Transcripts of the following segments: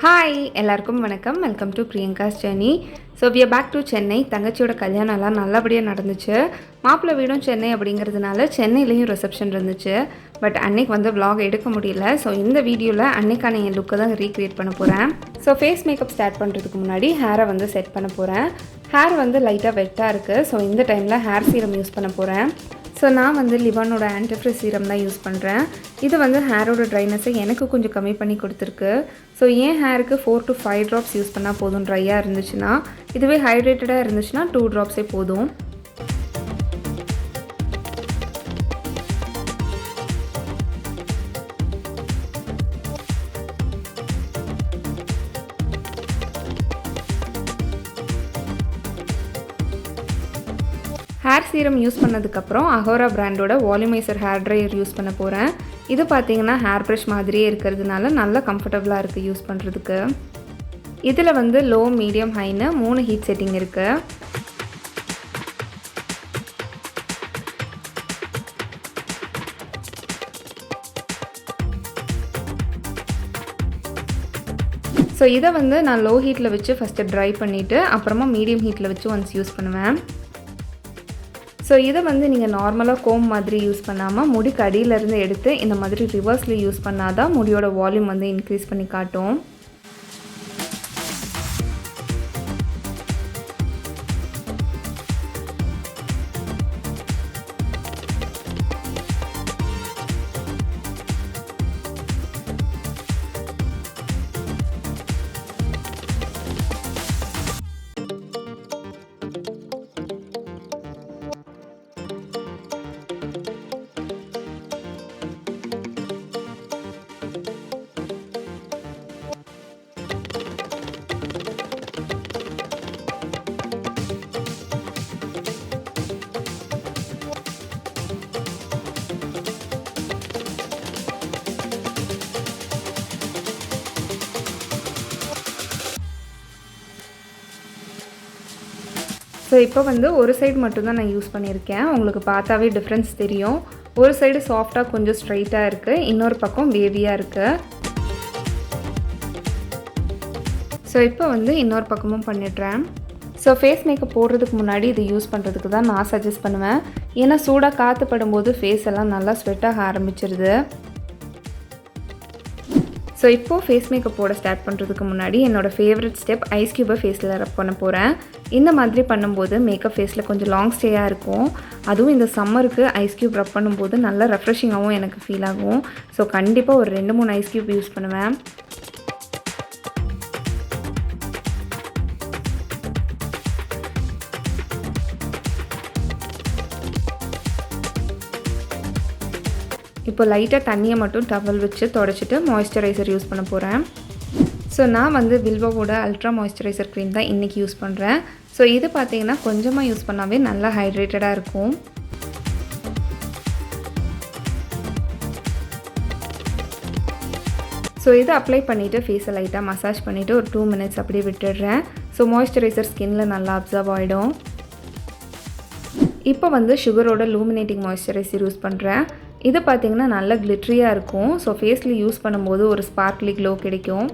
Hi எல்லாருக்கும் வணக்கம். Welcome to Priyanka's journey. So we are back to Chennai. தங்கச்சியோட கல்யாணம் எல்லாம் நல்லபடியாக நடந்துச்சு. மாப்பிள்ளை வீடும் சென்னை அப்படிங்கிறதுனால சென்னையிலையும் ரிசப்ஷன் இருந்துச்சு. பட் அன்னைக்கு வந்து vlog எடுக்க முடியல. ஸோ இந்த வீடியோவில் அன்னைக்கான என் லுக்கை தான் ரீக்ரியேட் பண்ண போகிறேன். ஸோ ஃபேஸ் மேக்கப் ஸ்டார்ட் பண்ணுறதுக்கு முன்னாடி ஹேரை வந்து செட் பண்ண போகிறேன். ஹேர் வந்து லைட்டாக வெட்டாக இருக்குது. ஸோ இந்த டைமில் ஹேர் சீரம் யூஸ் பண்ண போகிறேன். ஸோ நான் வந்து லிவானோட ஆன்டிஃப்ரிஸ் சீரம் தான் யூஸ் பண்ணுறேன். இது வந்து ஹேரோட ட்ரைனஸை எனக்கு கொஞ்சம் கம்மி பண்ணி கொடுத்துருக்கு. ஸோ என் ஹேருக்கு 4 to 5 ட்ராப்ஸ் யூஸ் பண்ணால் போதும் ட்ரையாக இருந்துச்சுன்னா. இதுவே ஹைட்ரேட்டடாக இருந்துச்சுன்னா 2 ட்ராப்ஸே போதும். ஹேர் சீரம் யூஸ் பண்ணதுக்கப்புறம் அகோரா பிராண்டோட வால்யூமைசர் ஹேர் ட்ரையர் யூஸ் பண்ண போகிறேன். இது பார்த்திங்கன்னா ஹேர் ப்ரஷ் மாதிரியே இருக்கிறதுனால நல்லா கம்ஃபர்டபுளாக இருக்குது யூஸ் பண்ணுறதுக்கு. இதில் வந்து லோ, மீடியம், ஹைன்னு 3 ஹீட் செட்டிங் இருக்குது. ஸோ இதை வந்து நான் லோ ஹீட்டில் வச்சு ஃபஸ்ட்டு ட்ரை பண்ணிவிட்டு அப்புறமா மீடியம் ஹீட்டில் வச்சு ஒன்ஸ் யூஸ் பண்ணுவேன். ஸோ இதை வந்து நீங்கள் நார்மலாக கோம் மாதிரி யூஸ் பண்ணாமல் முடிக்கு அடியிலேருந்து எடுத்து இந்த மாதிரி ரிவர்ஸில் யூஸ் பண்ணால் தான் முடியோட வால்யூம் வந்து இன்க்ரீஸ் பண்ணி காட்டும். ஸோ இப்போ வந்து ஒரு சைடு மட்டும்தான் நான் யூஸ் பண்ணியிருக்கேன். உங்களுக்கு பார்த்தாவே டிஃப்ரென்ஸ் தெரியும். ஒரு சைடு சாஃப்டாக கொஞ்சம் ஸ்ட்ரைட்டாக இருக்குது, இன்னொரு பக்கம் வேவியாக இருக்குது. ஸோ இப்போ வந்து இன்னொரு பக்கமும் பண்ணிடுறேன். ஸோ ஃபேஸ் மேக்கப் போடுறதுக்கு முன்னாடி இது யூஸ் பண்ணுறதுக்கு தான் நான் சஜஸ்ட் பண்ணுவேன். ஏன்னா சூடாக காற்று படும்போது ஃபேஸ் எல்லாம் நல்லா ஸ்வெட்டாக ஆரம்பிச்சிருது. ஸோ இப்போது ஃபேஸ் மேக்கப் போட ஸ்டார்ட் பண்ணுறதுக்கு முன்னாடி என்னோடய ஃபேவரட் ஸ்டெப் ஐஸ் க்யூபை ஃபேஸில் ரப் பண்ண போகிறேன். இந்த மாதிரி பண்ணும்போது மேக்கப் ஃபேஸில் கொஞ்சம் லாங் ஸ்டேயாக இருக்கும். அதுவும் இந்த சம்மருக்கு ஐஸ் க்யூப் ரப் பண்ணும்போது நல்லா ரெஃப்ரெஷிங்காகவும் எனக்கு ஃபீல் ஆகும். ஸோ கண்டிப்பாக ஒரு 2-3 ஐஸ் க்யூப் யூஸ் பண்ணுவேன். இப்போ லைட்டாக தண்ணியை மட்டும் டவல் வச்சு தொடச்சிட்டு மாய்ஸ்சரைசர் யூஸ் பண்ண போகிறேன். ஸோ நான் வந்து வில்வாவோட அல்ட்ரா மாய்ஸ்சரைசர் க்ரீம் தான் இன்றைக்கி யூஸ் பண்ணுறேன். ஸோ இது பார்த்திங்கன்னா கொஞ்சமாக யூஸ் பண்ணாவே நல்லா ஹைட்ரேட்டடாக இருக்கும். ஸோ இதை அப்ளை பண்ணிவிட்டு ஃபேஸை லைட்டாக மசாஜ் பண்ணிவிட்டு ஒரு 2 மினிட்ஸ் அப்படியே விட்டுடுறேன். ஸோ மாய்ஸ்சரைசர் ஸ்கின்ல நல்லா அப்சர்வ் ஆகிடும். இப்போ வந்து சுகரோட லூமினேட்டிங் மாய்ஸ்சரைசர் யூஸ் பண்ணுறேன். இது பார்த்திங்கன்னா நல்ல கிளிட்ரியாக இருக்கும். ஸோ ஃபேஸில் யூஸ் பண்ணும்போது ஒரு ஸ்பார்க்லி க்ளோ கிடைக்கும்.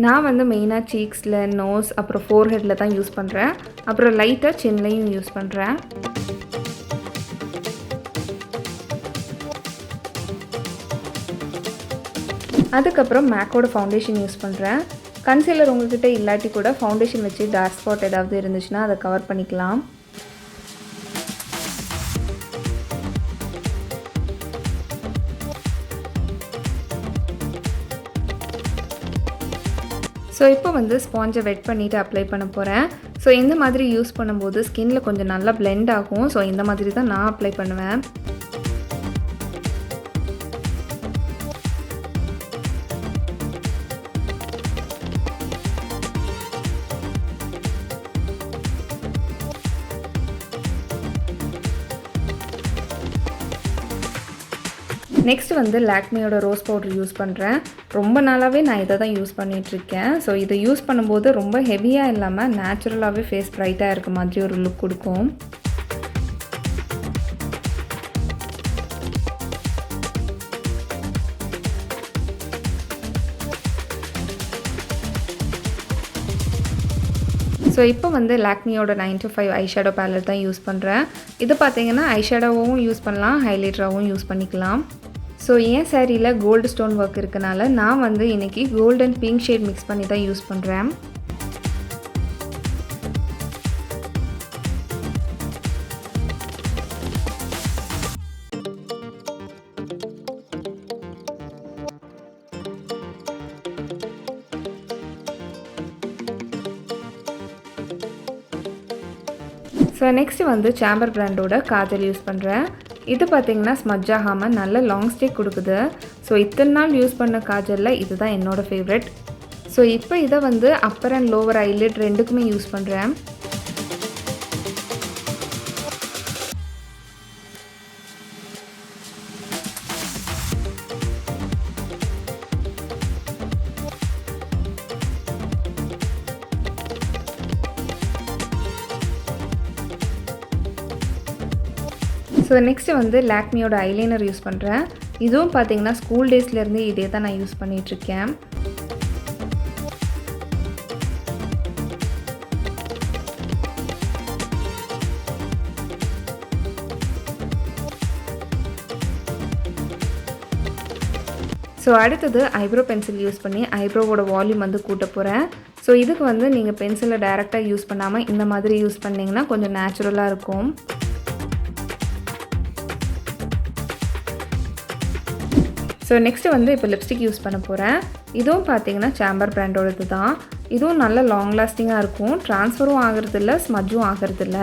நான் வந்து மெயினாக சீக்ஸில், நோஸ், அப்புறம் ஃபோர்ஹெட்டில் தான் யூஸ் பண்ணுறேன். அப்புறம் லைட்டாக சின்லையும் யூஸ் பண்ணுறேன். அதுக்கப்புறம் மேக்கோட ஃபவுண்டேஷன் யூஸ் பண்ணுறேன். கன்சீலர் உங்கள்கிட்ட இல்லாட்டி கூட ஃபவுண்டேஷன் வச்சு டார்க் ஸ்பாட் ஏதாவது இருந்துச்சுன்னா அதை கவர் பண்ணிக்கலாம். ஸோ இப்போ வந்து ஸ்பாஞ்சை வெட் பண்ணிவிட்டு அப்ளை பண்ண போகிறேன். ஸோ இந்த மாதிரி யூஸ் பண்ணும்போது ஸ்கின்னில் கொஞ்சம் நல்லா பிளெண்ட் ஆகும். ஸோ இந்த மாதிரி தான் நான் அப்ளை பண்ணுவேன். நெக்ஸ்ட் வந்து லாக்மியோட ரோஸ் பவுடர் யூஸ் பண்ணுறேன். ரொம்ப நாளாகவே நான் இதை தான் யூஸ் பண்ணிகிட்ருக்கேன். ஸோ இதை யூஸ் பண்ணும்போது ரொம்ப ஹெவியாக இல்லாமல் நேச்சுரலாகவே ஃபேஸ் ப்ரைட்டாக இருக்க மாதிரி ஒரு லுக் கொடுக்கும். ஸோ இப்போ வந்து லாக்மியோட 9 to 5 ஐஷேடோ பேலட் தான் யூஸ் பண்ணுறேன். இது பார்த்தீங்கன்னா ஐஷேடோவும் யூஸ் பண்ணலாம், ஹைலைட்டராகவும் யூஸ் பண்ணிக்கலாம். ஸோ என் சாரியில் கோல்டு ஸ்டோன் ஒர்க் இருக்கனால நான் வந்து இன்றைக்கி கோல்டன் பிங்க் ஷேட் மிக்ஸ் பண்ணி தான் யூஸ் பண்ணுறேன். ஸோ நெக்ஸ்ட்டு வந்து சாம்பர் பிராண்டோட காஜல் யூஸ் பண்ணுறேன். இது பார்த்திங்கன்னா ஸ்மட்ஜ் ஆகாமல் நல்ல லாங் ஸ்டே கொடுக்குது. ஸோ இத்தனை நாள் யூஸ் பண்ண காஜலில் இதுதான் என்னோடய ஃபேவரெட். ஸோ இப்போ இதை வந்து அப்பர் அண்ட் லோவர் ஐலிட் ரெண்டுக்குமே யூஸ் பண்ணுறேன். ஸோ நெக்ஸ்ட்டு வந்து லாக்மியோட ஐலைனர் யூஸ் பண்ணுறேன். இதுவும் பார்த்தீங்கன்னா ஸ்கூல் டேஸ்லேருந்து இதே தான் நான் யூஸ் பண்ணிகிட்ருக்கேன். ஸோ அடுத்தது ஐப்ரோ பென்சில் யூஸ் பண்ணி ஐப்ரோவோட வால்யூம் வந்து கூட்ட போகிறேன். ஸோ இதுக்கு வந்து நீங்கள் பென்சிலை டைரெக்டாக யூஸ் பண்ணாமல் இந்த மாதிரி யூஸ் பண்ணிங்கன்னா கொஞ்சம் நேச்சுரலாக இருக்கும். ஸோ நெக்ஸ்ட்டு வந்து இப்போ லிப்ஸ்டிக் யூஸ் பண்ண போகிறேன். இதுவும் பார்த்தீங்கன்னா சாம்பர் பிராண்டோடது தான். இதுவும் நல்ல லாங் லாஸ்டிங்காக இருக்கும், ட்ரான்ஸ்ஃபரும் ஆகிறதில்ல, ஸ்மஜ்ஜும் ஆகிறதில்ல.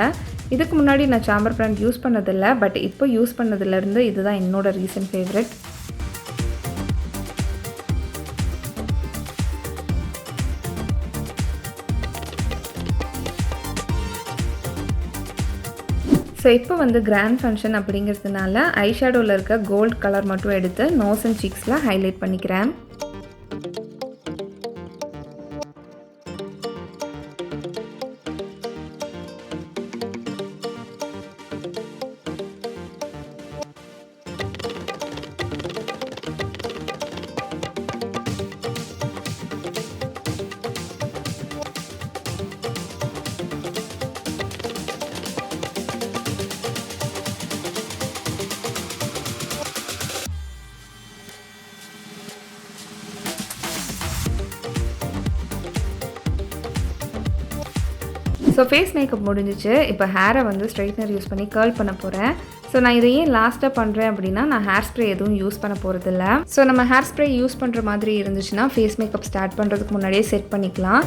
இதுக்கு முன்னாடி நான் சாம்பர் பிராண்ட் யூஸ் பண்ணதில்லை, பட் இப்போ யூஸ் பண்ணதுலேருந்து இதுதான் என்னோட ரீசன்ட் ஃபேவரெட். ஸோ இப்போ வந்து கிராண்ட் ஃபங்க்ஷன் அப்படிங்கிறதுனால ஐஷேடோவில் இருக்க கோல்ட் கலர் மட்டும் எடுத்து நோஸ் அண்ட் சீக்ஸில் ஹைலைட் பண்ணிக்கிறேன். ஸோ ஃபேஸ் மேக்கப் முடிஞ்சிச்சு. இப்போ ஹேரை வந்து ஸ்ட்ரைட்னர் யூஸ் பண்ணி கர்ல் பண்ண போகிறேன். ஸோ நான் இதை ஏன் லாஸ்ட்டாக பண்ணுறேன் அப்படின்னா, நான் ஹேர் ஸ்ப்ரே எதுவும் யூஸ் பண்ண போகிறதில்ல. ஸோ நம்ம ஹேர் ஸ்ப்ரே யூஸ் பண்ணுற மாதிரி இருந்துச்சுன்னா ஃபேஸ் மேக்கப் ஸ்டார்ட் பண்ணுறதுக்கு முன்னாடியே செட் பண்ணிக்கலாம்.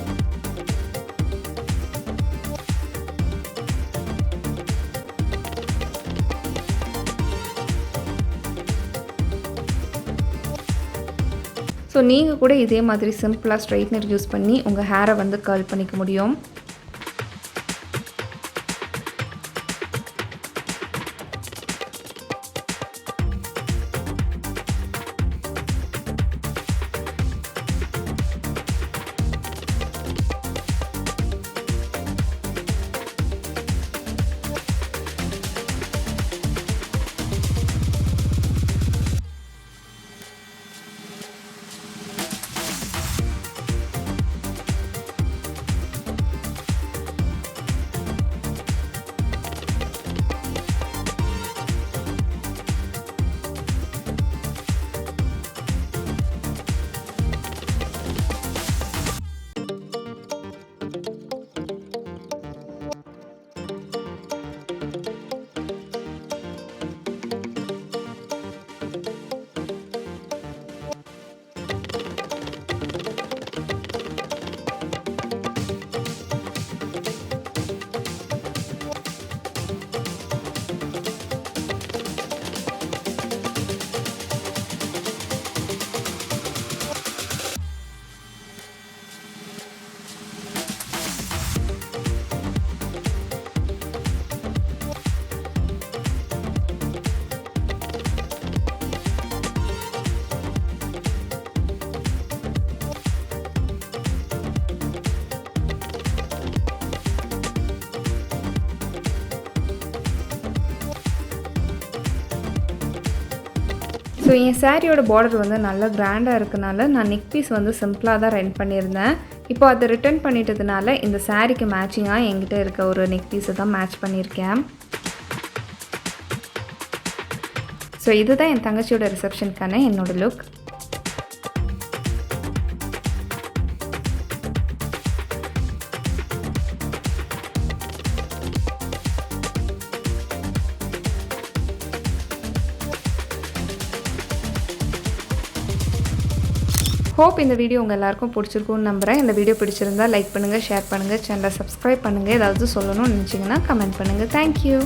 ஸோ நீங்கள் கூட இதே மாதிரி சிம்பிளாக ஸ்ட்ரைட்னர் யூஸ் பண்ணி உங்கள் ஹேரை வந்து கர்ல் பண்ணிக்க முடியும். ஸோ என் சாரியோட பார்டர் வந்து நல்லா கிராண்டாக இருக்கனால நான் நெக் பீஸ் வந்து சிம்பிளாக தான் ரெண்ட் பண்ணியிருந்தேன். இப்போ அதை ரிட்டர்ன் பண்ணிட்டதுனால இந்த சாரிக்கு மேட்சிங்காக என்கிட்ட இருக்க ஒரு நெக் பீஸை தான் மேட்ச் பண்ணியிருக்கேன். ஸோ இதுதான் என் தங்கச்சியோட ரிசப்ஷனுக்கான என்னோடய லுக். ஹோப் இந்த வீடியோ உங்கள் எல்லாருக்கும் பிடிச்சிருக்கும்னு நம்புகிறேன். இந்த வீடியோ பிடிச்சிருந்தா லைக் பண்ணுங்கள், ஷேர் பண்ணுங்கள், சேனலை சப்ஸ்கிரைப் பண்ணுங்கள். ஏதாவது சொல்லணும்னு நினச்சிங்கன்னா கமெண்ட் பண்ணுங்கள். தேங்க்யூ.